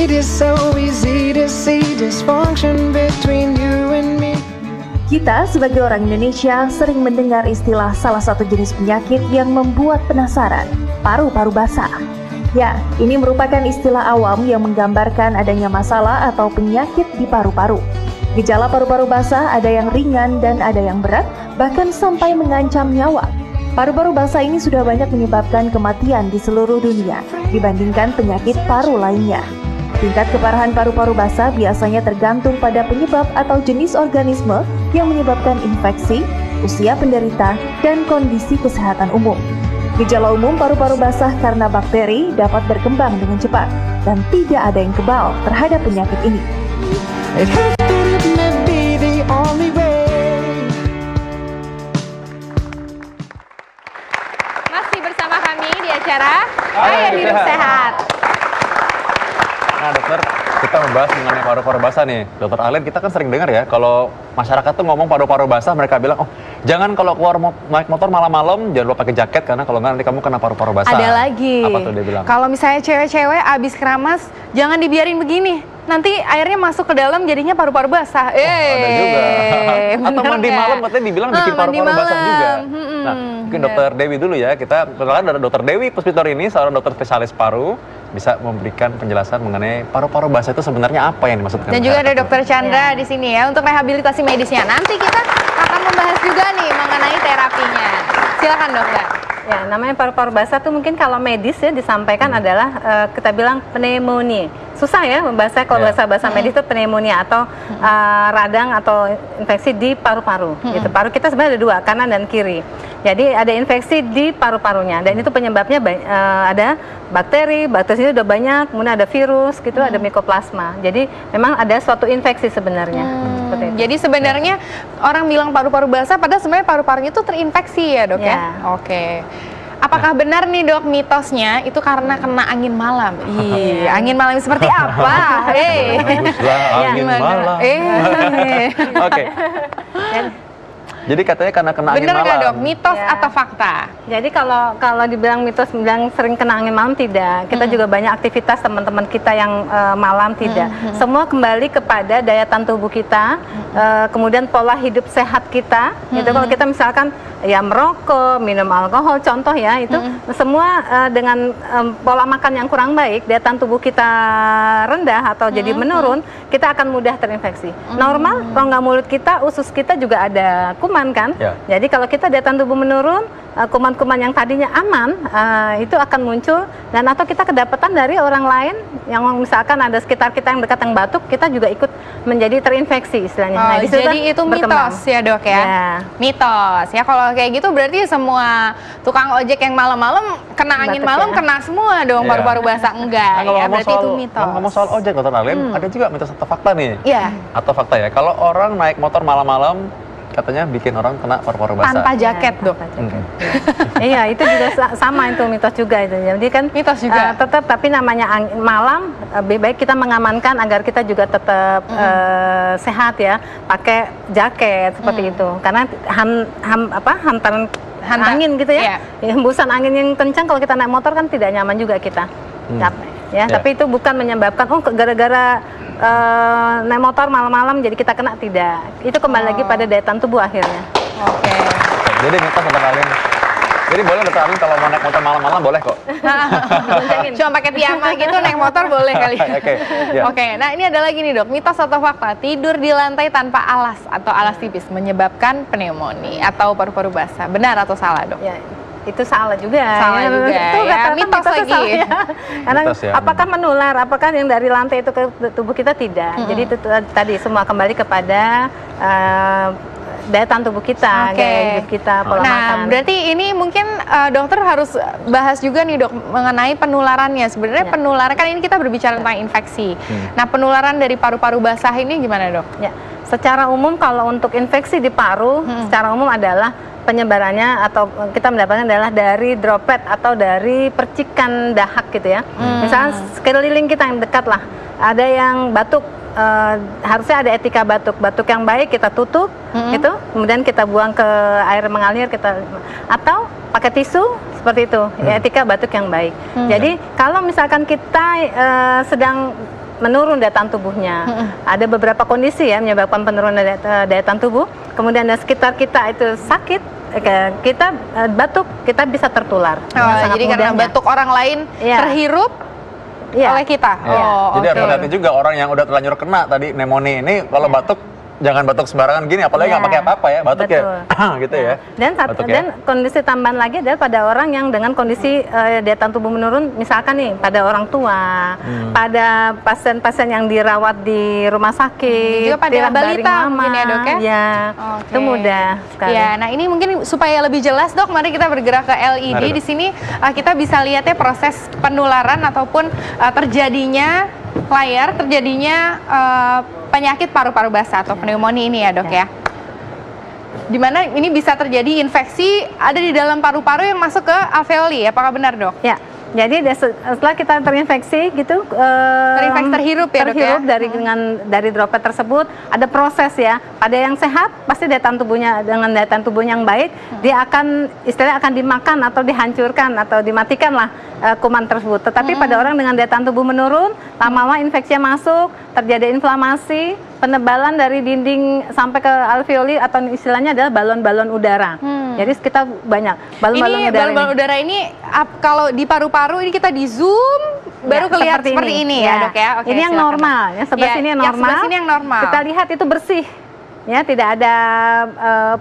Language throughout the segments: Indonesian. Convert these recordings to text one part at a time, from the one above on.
It is so easy to see dysfunction between you and me. Kita sebagai orang Indonesia sering mendengar istilah salah satu jenis penyakit yang membuat penasaran, paru-paru basah. Ya, ini merupakan istilah awam yang menggambarkan adanya masalah atau penyakit di paru-paru. Gejala paru-paru basah ada yang ringan dan ada yang berat, bahkan sampai mengancam nyawa. Paru-paru basah ini sudah banyak menyebabkan kematian di seluruh dunia dibandingkan penyakit paru lainnya. Tingkat keparahan paru-paru basah biasanya tergantung pada penyebab atau jenis organisme yang menyebabkan infeksi, usia penderita, dan kondisi kesehatan umum. Gejala umum paru-paru basah karena bakteri dapat berkembang dengan cepat dan tidak ada yang kebal terhadap penyakit ini. Masih bersama kami di acara Gaya Hidup Sehat. Nah dokter, kita membahas mengenai paru-paru basah nih. Dokter Arlene, kita kan sering dengar ya, kalau masyarakat tuh ngomong paru-paru basah, mereka bilang, oh jangan kalau keluar naik motor malam-malam, jangan lupa pakai jaket, karena kalau nggak nanti kamu kena paru-paru basah. Ada lagi. Apa tuh dia bilang? Kalau misalnya cewek-cewek abis keramas, jangan dibiarin begini. Nanti airnya masuk ke dalam jadinya paru-paru basah. Ada juga. Atau mandi malam katanya dibilang bikin paru-paru basah juga. Nah, mungkin dokter Dewi dulu ya. Kita perkenalkan ada dokter Dewi Puspitor ini, seorang dokter spesialis paru. Bisa memberikan penjelasan mengenai paru-paru basah itu sebenarnya apa yang dimaksudkan. Dan juga ada dokter Chandra di sini ya untuk rehabilitasi medisnya. Nanti kita akan membahas juga nih mengenai terapinya. Silakan dokter. Ya, namanya paru-paru basah tuh mungkin kalau medis ya disampaikan adalah kita bilang pneumonia. Susah ya membahasnya kalau bahasa medis itu pneumonia atau radang atau infeksi di paru-paru. Gitu. Paru kita sebenarnya ada dua, kanan dan kiri. Jadi ada infeksi di paru-parunya dan itu penyebabnya ada bakteri itu udah banyak, kemudian ada virus gitu, ada mikoplasma. Jadi memang ada suatu infeksi sebenarnya. Jadi sebenarnya orang bilang paru-paru basah, padahal sebenarnya paru-parunya itu terinfeksi ya dok ya? Oke. Apakah benar nih dok mitosnya itu karena kena angin malam? Iya, angin malam seperti apa? Angin malam. Oke. Jadi katanya karena kena angin malam. Benar nggak dok? Mitos atau fakta? Jadi kalau dibilang mitos, bilang sering kena angin malam tidak. Kita juga banyak aktivitas teman-teman kita yang malam tidak. Semua kembali kepada daya tahan tubuh kita, kemudian pola hidup sehat kita. Gitu. Kalau kita misalkan ya merokok, minum alkohol, contoh ya itu semua dengan pola makan yang kurang baik, daya tahan tubuh kita rendah atau jadi menurun, kita akan mudah terinfeksi. Normal, rongga mulut kita, usus kita juga ada kuman kan. Jadi kalau kita daya tahan tubuh menurun, kuman-kuman yang tadinya aman itu akan muncul, dan atau kita kedapatan dari orang lain yang misalkan ada sekitar kita yang dekat yang batuk, kita juga ikut menjadi terinfeksi istilahnya. Jadi itu mitos ya dok ya? Mitos ya. Kalau kayak gitu berarti semua tukang ojek yang malam-malam kena angin malam kena semua dong paru-paru basah. Enggak ya, berarti itu mitos. Ngomong soal ojek dokter Arlene, ada juga mitos atau fakta nih? Iya. Atau fakta ya, kalau orang naik motor malam-malam katanya bikin orang kena paru-paru basah. Tanpa jaket dok. Iya, itu juga sama, itu mitos juga itu. Jadi kan mitos juga. Tetap, tapi namanya malam lebih baik kita mengamankan agar kita juga tetap sehat ya, pakai jaket seperti itu. Karena hantaran angin gitu ya, hembusan angin yang kencang kalau kita naik motor kan tidak nyaman juga kita. Tapi itu bukan menyebabkan gara-gara naik motor malam-malam jadi kita kena, tidak. Itu kembali lagi pada daya tahan tubuh akhirnya. Oke. Jadi mitos dokter Arlene. Jadi boleh dokter Arlene kalau mau naik motor malam-malam boleh kok. Cuma pakai piyama gitu naik motor boleh kali. Oke. Nah ini ada lagi nih dok, mitos atau fakta, tidur di lantai tanpa alas atau alas tipis menyebabkan pneumonia atau paru-paru basah. Benar atau salah dok? Ya, itu salah juga. Salah juga itu ya, mitos lagi. Karena apakah menular, apakah yang dari lantai itu ke tubuh kita, tidak. Jadi itu tadi semua kembali kepada daya tahan tubuh kita, gaya hidup kita, pola makan. Berarti ini mungkin dokter harus bahas juga nih dok mengenai penularannya. Sebenarnya penularan kan ini kita berbicara tentang infeksi. Nah penularan dari paru-paru basah ini gimana dok? Ya, secara umum kalau untuk infeksi di paru, secara umum adalah penyebarannya atau kita mendapatkan adalah dari droplet atau dari percikan dahak gitu ya. Misalnya sekeliling kita yang dekat lah, ada yang batuk, harusnya ada etika batuk yang baik kita tutup itu, kemudian kita buang ke air mengalir, kita atau pakai tisu seperti itu, ya, etika batuk yang baik. Jadi kalau misalkan kita sedang menurun daya tahan tubuhnya. Ada beberapa kondisi ya menyebabkan penurunan daya tahan tubuh. Kemudian di sekitar kita itu sakit, kita batuk, kita bisa tertular. Jadi karena batuk orang lain terhirup oleh kita. Jadi harus hati-hati juga orang yang udah terlanjur kena tadi pneumonia ini, kalau batuk jangan batuk sembarangan gini, apalagi nggak pakai apa-apa ya, batuk ya gitu ya. Dan kondisi tambahan lagi adalah pada orang yang dengan kondisi daya tahan tubuh menurun, misalkan nih pada orang tua, pada pasien-pasien yang dirawat di rumah sakit, juga pada balita mungkin ya dok ya? Ya, itu mudah sekali. Ya, nah ini mungkin supaya lebih jelas dok, mari kita bergerak ke LED. Di sini kita bisa lihat ya proses penularan ataupun terjadinya penyakit paru-paru basah atau pneumonia ini ya dok ya. Dimana ini bisa terjadi infeksi ada di dalam paru-paru yang masuk ke alveoli, apakah benar dok? Ya, jadi setelah kita terinfeksi gitu, terhirup ya dok ya? dari droplet tersebut, ada proses ya. Pada yang sehat pasti daya tahan tubuhnya dengan daya tahan tubuh yang baik, dia akan istilahnya akan dimakan atau dihancurkan atau dimatikan lah kuman tersebut. Tetapi pada orang dengan daya tahan tubuh menurun, lama-lama infeksinya masuk, terjadi inflamasi, penebalan dari dinding sampai ke alveoli atau istilahnya adalah balon-balon udara. Jadi kita banyak balon-balon udara ini kalau di paru-paru ini kita di zoom baru kelihatan seperti ini ya dok ya. Oke, ini yang normal, yang sebelah sini yang normal. Yang sebelah sini yang normal. Kita lihat itu bersih. Ya, tidak ada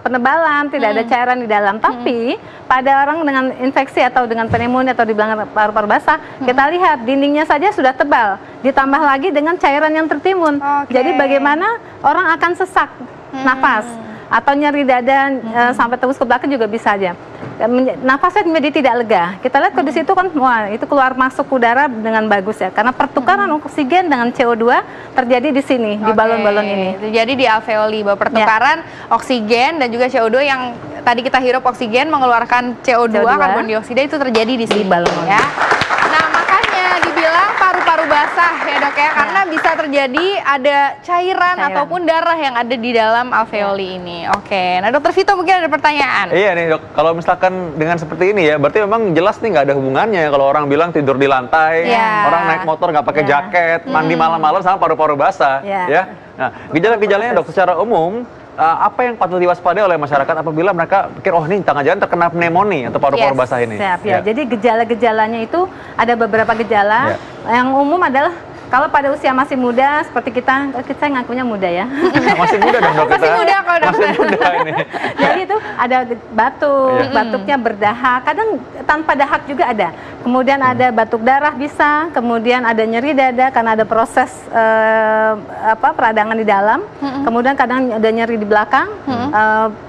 penebalan, tidak ada cairan di dalam. Tapi pada orang dengan infeksi atau dengan pneumonia atau dibilang paru-paru basah, kita lihat dindingnya saja sudah tebal, ditambah lagi dengan cairan yang tertimbun. Jadi bagaimana orang akan sesak nafas atau nyeri dada sampai tembus ke belakang juga bisa aja. Nafasnya menjadi tidak lega. Kita lihat kondisi itu kan, wah itu keluar masuk udara dengan bagus ya, karena pertukaran oksigen dengan CO2 terjadi di sini, di balon-balon ini. Jadi di alveoli bahwa pertukaran oksigen dan juga CO2 yang tadi kita hirup oksigen mengeluarkan CO2, karbon dioksida itu terjadi di sini balon ya. Nah makanya dibilang paru-paru basah ya dok ya, karena bisa terjadi ada cairan ataupun darah yang ada di dalam alveoli ini. Oke, nah dokter Vito mungkin ada pertanyaan. Iya nih dok, kalau misalkan dengan seperti ini ya, berarti memang jelas nih nggak ada hubungannya kalau orang bilang tidur di lantai, orang naik motor nggak pakai jaket, mandi malam-malam sama paru-paru basah, ya. Nah, gejala-gejalanya dok secara umum apa yang patut diwaspadai oleh masyarakat apabila mereka pikir oh ini jangan-jangan terkena pneumonia atau paru-paru basah ini? Jadi gejala-gejalanya itu ada beberapa gejala. Yang umum adalah kalau pada usia masih muda seperti kita ngakunya muda ya. Masih muda dong dok kita. Masih muda kalau masih muda ini. Jadi itu ada batuk, batuknya berdahak, kadang tanpa dahak juga ada. Kemudian ada batuk darah bisa, kemudian ada nyeri dada karena ada proses peradangan di dalam. Kemudian kadang ada nyeri di belakang.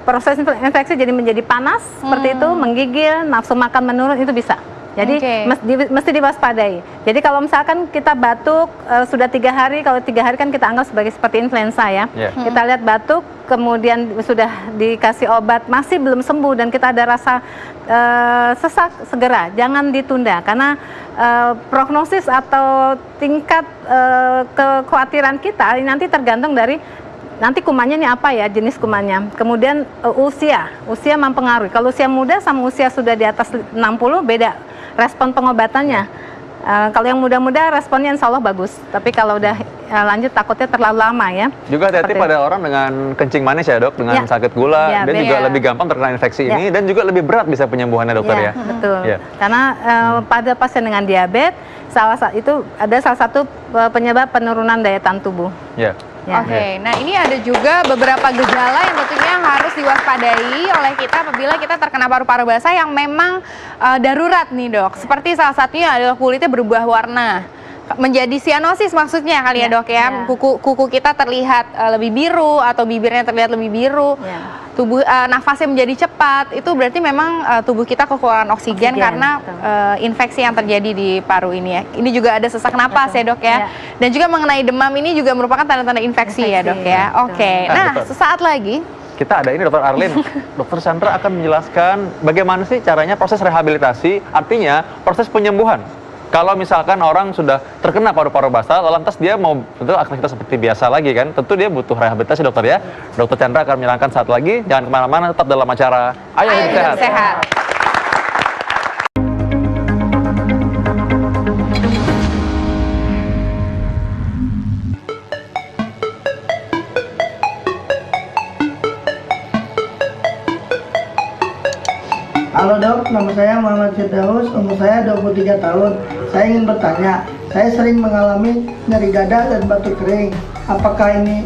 Proses infeksi jadi menjadi panas seperti itu, menggigil, nafsu makan menurun, itu bisa. Jadi mesti diwaspadai. Jadi kalau misalkan kita batuk sudah 3 hari, kalau 3 hari kan kita anggap seperti influenza ya. Kita lihat batuk, kemudian sudah dikasih obat masih belum sembuh dan kita ada rasa sesak, segera, jangan ditunda karena prognosis atau tingkat kekhawatiran kita nanti tergantung dari nanti kumannya ini apa ya, jenis kumannya. Kemudian usia mempengaruhi. Kalau usia muda sama usia sudah di atas 60 beda respon pengobatannya. Kalau yang muda-muda responnya insya Allah bagus. Tapi kalau udah lanjut takutnya terlalu lama ya. Juga hati-hati pada orang dengan kencing manis ya dok, dengan sakit gula, dan juga lebih gampang terkena infeksi ini dan juga lebih berat bisa penyembuhannya dokter ya. Betul. Karena pada pasien dengan diabetes ada salah satu penyebab penurunan daya tahan tubuh. Oke, nah ini ada juga beberapa gejala yang tentunya harus diwaspadai oleh kita apabila kita terkena paru-paru basah yang memang darurat nih dok. Seperti salah satunya adalah kulitnya berubah warna, menjadi sianosis maksudnya kali ya dok ya. Kuku kita terlihat lebih biru atau bibirnya terlihat lebih biru. Tubuh nafasnya menjadi cepat, itu berarti memang tubuh kita kekurangan oksigen karena infeksi yang terjadi di paru ini ya. Ini juga ada sesak napas ya dok ya. Dan juga mengenai demam ini juga merupakan tanda-tanda infeksi ya dok ya. Oke, nah sesaat lagi kita ada ini Dr. Arlin. Dr. Chandra akan menjelaskan bagaimana sih caranya proses rehabilitasi, artinya proses penyembuhan. Kalau misalkan orang sudah terkena paru-paru basah, lantas dia mau tentu aktivitas seperti biasa lagi kan, tentu dia butuh rehabilitasi dokter ya. Dr. Chandra akan menerangkan saat lagi, jangan kemana-mana, tetap dalam acara Ayo Hidup Sehat. nama saya Muhammad Firdaus, umur saya 23 tahun. Saya ingin bertanya, saya sering mengalami nyeri dada dan batuk kering. Apakah ini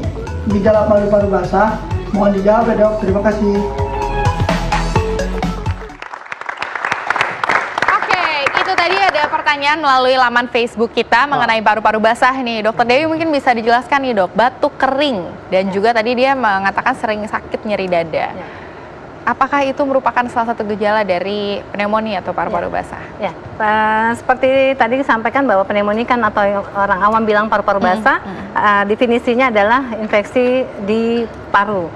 gejala paru-paru basah? Mohon dijawab ya dok, terima kasih. Oke, itu tadi ada pertanyaan melalui laman Facebook kita mengenai paru-paru basah nih. Dokter Dewi mungkin bisa dijelaskan nih dok, batuk kering dan juga tadi dia mengatakan sering sakit nyeri dada. Apakah itu merupakan salah satu gejala dari pneumonia atau paru-paru basah? Ya, seperti tadi disampaikan bahwa pneumonia kan atau orang awam bilang paru-paru basah, definisinya adalah infeksi di paru.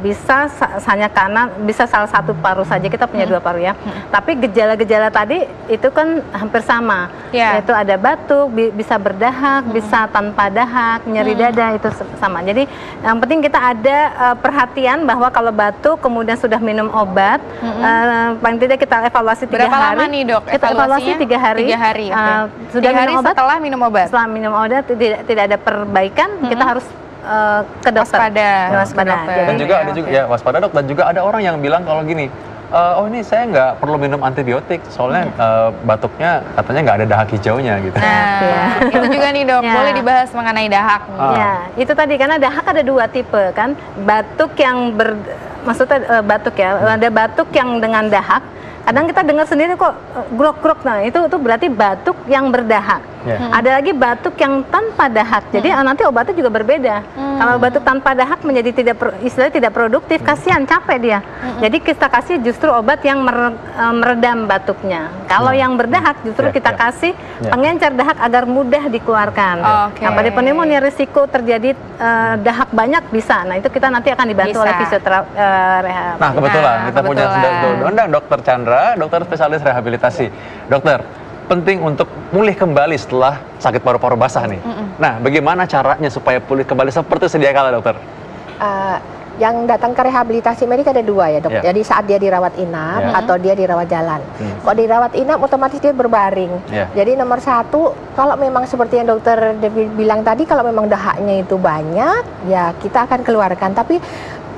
Bisa hanya karena bisa salah satu paru saja, kita punya dua paru ya. Tapi gejala-gejala tadi itu kan hampir sama, yaitu ada batuk, bisa berdahak, bisa tanpa dahak, nyeri dada itu sama. Jadi yang penting kita ada perhatian bahwa kalau batuk kemudian sudah minum obat, paling tidak kita evaluasi 3 hari. Berapa lama nih dok? Kita evaluasi 3 hari. 3 hari. Sudah 3 hari minum obat, setelah minum obat. Setelah minum obat tidak ada perbaikan, kita harus ke dokter. Waspada. Dan juga ada juga ya waspada dok. Dan juga ada orang yang bilang kalau gini, oh ini saya nggak perlu minum antibiotik soalnya batuknya katanya nggak ada dahak hijaunya gitu. Nah, itu juga nih dok, boleh dibahas mengenai dahak. Ya, itu tadi karena dahak ada 2 tipe kan, batuk yang maksudnya batuk ya, ada batuk yang dengan dahak. Kadang kita dengar sendiri kok grok-grok, nah itu berarti batuk yang berdahak. Ada lagi batuk yang tanpa dahak, jadi nanti obatnya juga berbeda. Kalau batuk tanpa dahak menjadi istilahnya tidak produktif, kasihan, capek dia. Jadi kita kasih justru obat yang meredam batuknya. Kalau yang berdahak justru kita kasih pengencer dahak agar mudah dikeluarkan. Nah, pada pneumonia risiko terjadi dahak banyak bisa. Nah itu kita nanti akan dibantu oleh fisioterapi. Nah kebetulan kita punya undang Dokter Chandra, dokter spesialis rehabilitasi. Dokter, penting untuk pulih kembali setelah sakit paru-paru basah nih. Nah, bagaimana caranya supaya pulih kembali seperti sedia kala, dokter? Yang datang ke rehabilitasi medik ada 2 ya dok. Jadi saat dia dirawat inap atau dia dirawat jalan. Kalau dirawat inap otomatis dia berbaring. Jadi nomor 1, kalau memang seperti yang dokter Devi bilang tadi, kalau memang dahaknya itu banyak, ya kita akan keluarkan. Tapi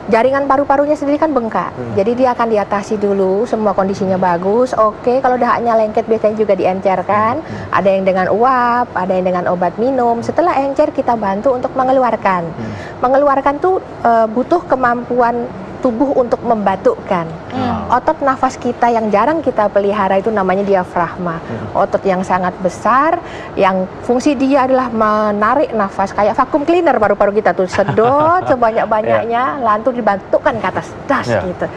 jaringan paru-parunya sendiri kan bengkak, jadi dia akan diatasi dulu, semua kondisinya bagus. Oke, kalau dahaknya lengket biasanya juga diencerkan, ada yang dengan uap, ada yang dengan obat minum. Setelah encer kita bantu untuk mengeluarkan. Mengeluarkan tuh butuh kemampuan tubuh untuk membatukkan. Otot nafas kita yang jarang kita pelihara itu namanya diafragma. Otot yang sangat besar, yang fungsi dia adalah menarik nafas, kayak vacuum cleaner paru-paru kita tuh, sedot sebanyak-banyaknya, lalu dibatukkan ke atas, das gitu.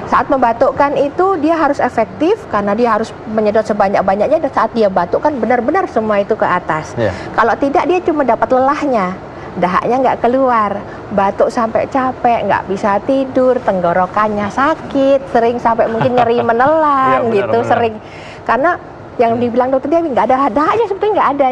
Saat membatukkan itu dia harus efektif karena dia harus menyedot sebanyak-banyaknya, dan saat dia batukkan benar-benar semua itu ke atas. Kalau tidak dia cuma dapat lelahnya. Dahaknya nggak keluar, batuk sampai capek, nggak bisa tidur, tenggorokannya sakit, sering sampai mungkin nyeri menelan gitu, sering. Karena yang dibilang dokter Dewi nggak ada dahaknya, sebetulnya nggak ada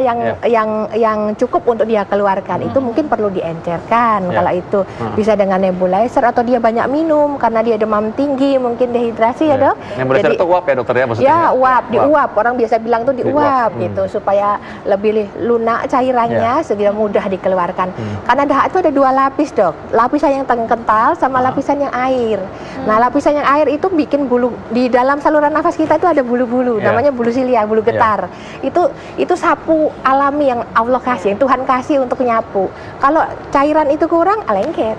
yang cukup untuk dia keluarkan. Itu mungkin perlu diencerkan. Kalau itu bisa dengan nebulizer, atau dia banyak minum karena dia demam tinggi, mungkin dehidrasi ya dok. Nebulizer itu uap ya dokter ya maksudnya? Ya uap, diuap. Orang biasa bilang tuh diuap gitu, supaya lebih lunak cairannya, sehingga mudah dikeluarkan. Karena dahak itu ada 2 lapis dok, lapisan yang kental sama lapisan yang air. Nah lapisan yang air itu bikin bulu di dalam saluran nafas kita itu ada bulu-bulu, namanya bulu silia, bulu getar. Itu sapu alami yang Allah kasih, yang Tuhan kasih untuk nyapu. Kalau cairan itu kurang, lengket.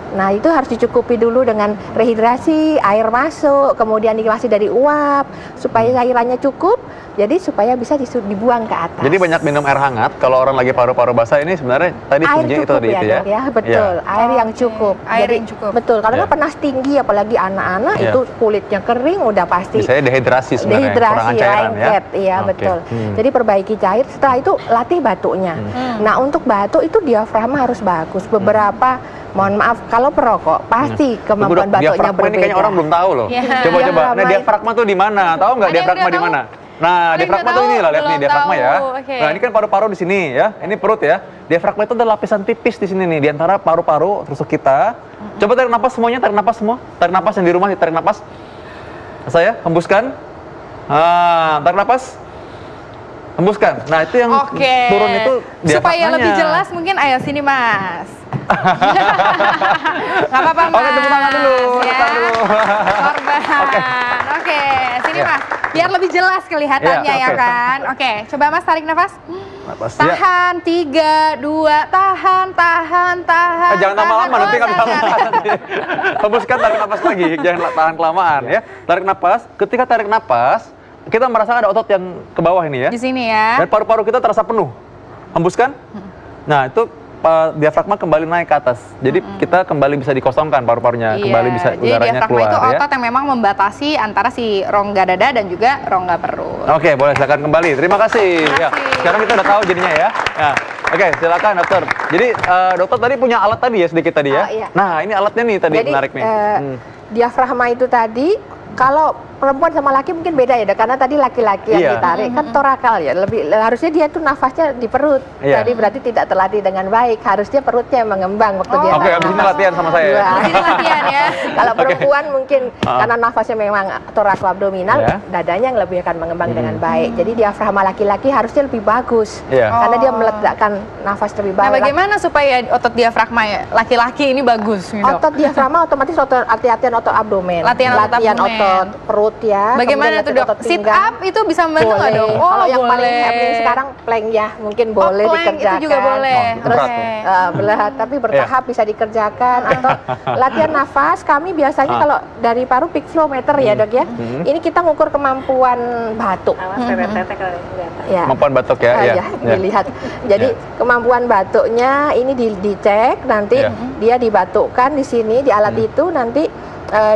Nah itu harus dicukupi dulu dengan rehidrasi, air masuk, kemudian dikasih dari uap supaya cairannya cukup, jadi supaya bisa dibuang ke atas. Jadi banyak minum air hangat kalau orang lagi paru-paru basah ini sebenarnya tadi kuncinya itu tadi ya. Ya betul, air yang cukup. Air yang cukup. Betul, kalau panas tinggi apalagi anak-anak itu kulitnya kering udah pasti. Misalnya dehidrasi sebenarnya, kurangan cairan lengket, ya betul. Jadi perbaiki cair, setelah itu latih batuknya. Nah untuk batuk itu diafragma harus bagus. Beberapa mohon maaf, kalau perokok pasti kemampuan batuknya berbeda. Ini kayaknya orang belum tahu loh. Coba-coba, nah diafragma tuh di mana? Tahu nggak diafragma di mana? Nah, diafragma tuh ini lah, lihat nih diafragma ya. Nah, ini kan paru-paru di sini ya. Ini perut ya. Diafragma itu ada lapisan tipis di sini nih, di antara paru-paru terusuk kita. Coba tarik napas semuanya, tarik napas semua. Tarik napas yang di rumah, tarik napas. Saya hembuskan. Tarik napas. Hembuskan. Nah, itu yang turun itu diafragmanya. Supaya lebih jelas mungkin ayo sini Mas. Nggak apa-apa Mas. Oke, tepuk tangan dulu. Ya. Korban. Oke. Oke, sini Mas. Biar lebih jelas kelihatannya ya kan. Oke, coba Mas tarik nafas. Tahan, 3, 2, tahan. Jangan lama-lama, nanti kan kelamaan. Hembuskan, tarik nafas lagi, jangan tahan kelamaan ya. Tarik nafas, ketika tarik nafas, kita merasakan ada otot yang ke bawah ini ya. Di sini ya. Dan paru-paru kita terasa penuh. Hembuskan. Nah, itu diafragma kembali naik ke atas. Jadi kita kembali bisa dikosongkan paru-parunya, kembali bisa udaranya keluar. Jadi diafragma itu otot yang memang membatasi antara si rongga dada dan juga rongga perut. Oke, boleh silakan kembali. Terima kasih. Ya, sekarang kita udah tahu jadinya ya. Ya. Oke, silakan dokter. Jadi dokter tadi punya alat tadi ya sedikit tadi ya. Iya. Nah, ini alatnya nih tadi menarik nih. Diafragma itu tadi kalau perempuan sama laki mungkin beda ya, karena tadi laki-laki yang ditarik kan torakal ya, harusnya dia tuh nafasnya di perut. Tadi berarti tidak terlatih dengan baik, harusnya perutnya yang mengembang waktu dia. Oke, abis ini latihan sama saya. Abis ini latihan ya. Kalau perempuan mungkin karena nafasnya memang torakoabdominal, dadanya yang lebih akan mengembang dengan baik. Jadi diafragma laki-laki harusnya lebih bagus, karena dia meledakkan nafas lebih baik. Nah, bagaimana supaya otot diafragma laki-laki ini bagus? Otot diafragma otomatis latihan otot abdomen, latihan otot perut ya. Bagaimana tuh dok? Sit up itu bisa membantu nggak dok? Kalau yang paling happening sekarang plank ya, mungkin boleh dikerjakan. Itu juga boleh. Terus berat, tapi bertahap bisa dikerjakan. Atau latihan nafas, kami biasanya kalau dari paru peak flow meter ya dok ya. Ini kita ngukur kemampuan batuk. Kemampuan batuk ya. Dilihat. Jadi kemampuan batuknya ini dicek, nanti dia dibatukkan di sini di alat itu nanti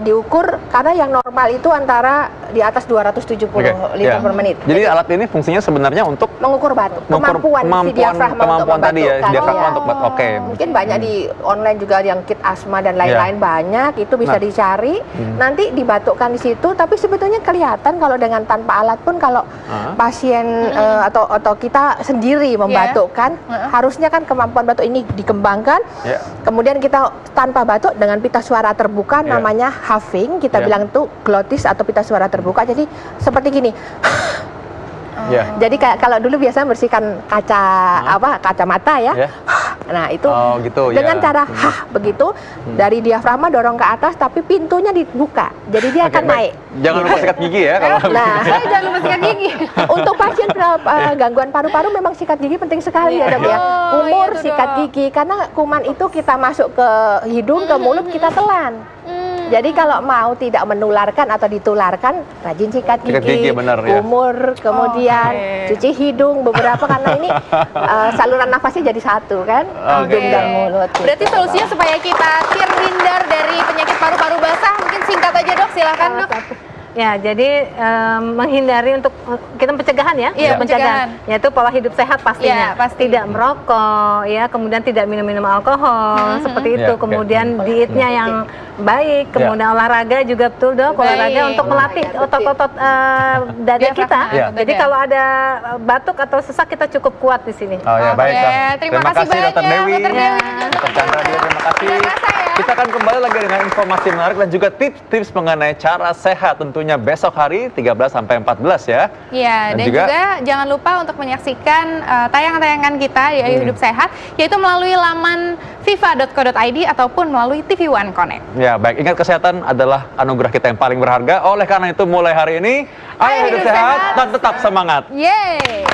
diukur, karena yang normal itu antara di atas 270 liter per menit. Jadi alat ini fungsinya sebenarnya untuk mengukur batuk, kemampuan si diafragma untuk tadi ya, diafragma untuk batuk. Mungkin banyak di online juga yang kit asma dan lain-lain banyak, itu bisa dicari. Nanti dibatukkan di situ, tapi sebetulnya kelihatan kalau dengan tanpa alat pun kalau pasien atau kita sendiri membatukkan, harusnya kan kemampuan batuk ini dikembangkan. Kemudian kita tanpa batuk dengan pita suara terbuka, namanya huffing, kita bilang itu glotis atau pita suara terbuka. Jadi seperti gini. Jadi kalau dulu biasanya bersihkan kacamata ya. Nah, itu dengan cara begitu dari diafragma dorong ke atas, tapi pintunya dibuka. Jadi dia akan naik. Jangan lupa sikat gigi ya kalau. Nah, saya jangan lupa sikat gigi. Untuk pasien gangguan paru-paru memang sikat gigi penting sekali ya dok ya. Umur sikat gigi, karena kuman itu kita masuk ke hidung, ke mulut kita telan. Jadi kalau mau tidak menularkan atau ditularkan, rajin sikat gigi, umur, kemudian cuci hidung beberapa, karena ini saluran nafasnya jadi satu kan, hidung dan mulut. Berarti solusinya supaya kita terhindar dari penyakit paru-paru basah, mungkin singkat aja dok, silakan dok. Ya, jadi menghindari untuk kita pencegahan ya, pencegahan, yaitu pola hidup sehat pastinya, tidak merokok, ya, kemudian tidak minum alkohol, seperti itu, kemudian dietnya yang baik, kemudian olahraga juga betul dok, olahraga untuk melatih otot-otot dada kita. Jadi kalau ada batuk atau sesak kita cukup kuat di sini. Terima kasih banyak Dr. Dewi. Dr. Chandra juga terima kasih. Kita akan kembali lagi dengan informasi menarik dan juga tips-tips mengenai cara sehat tentunya besok hari 13 sampai 14 ya. Iya, dan juga jangan lupa untuk menyaksikan tayangan-tayangan kita di Ayo Hidup Sehat, yaitu melalui laman viva.co.id ataupun melalui TV One Connect. Ya, baik. Ingat, kesehatan adalah anugerah kita yang paling berharga. Oleh karena itu mulai hari ini Ayo Hidup Sehat dan tetap semangat. Yeay.